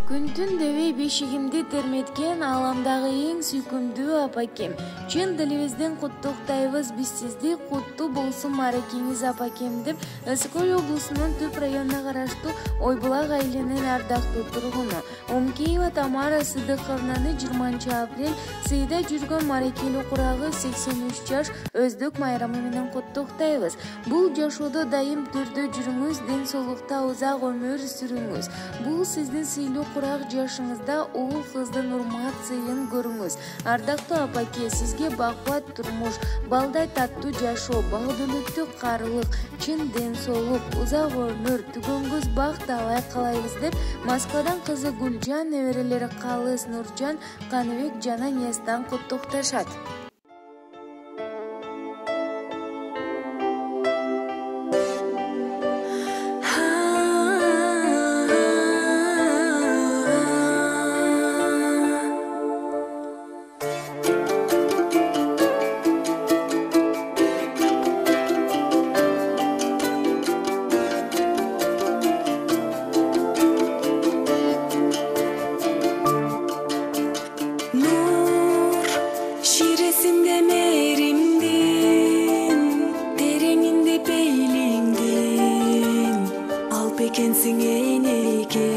Күнтүн дебей бешигимди терметкен аламдагы эң сүйкүмдүү апакем. Чын дилибизден куттуктайбыз, биз сизди куттуу болсун мааракеңиз апакем деп Ысык Көл облусунун Түп районуна караштуу Ойбулак айылынын ардактуу тургуну Омкеева Тамара Сыдыковнаны 20 апрель сыйда жүргөн мааракелүү курагы 83 жаш өздүк майрамы менен куттуктайбыз. Бул жашоодо дайым түрдө жүрүңүз, ден соолукта узак өмүр сүрүңүз. Бул сиздин сыйлуу курак жашыңызда уул кыздын урмат сыйын көрүңүз. Ардактуу апаке, сизге бакубат турмуш, балдай таттуу жашоо, баалдүүлүктүү карылык, чын ден соолук, узак өмүр, түгөнгүз бак талай каалайбыз деп Москвадан кызы Гүлжан, неберелери Калыс, Нуржан, Каныбек жана Ниястан куттукташат. Ekенсиң энеке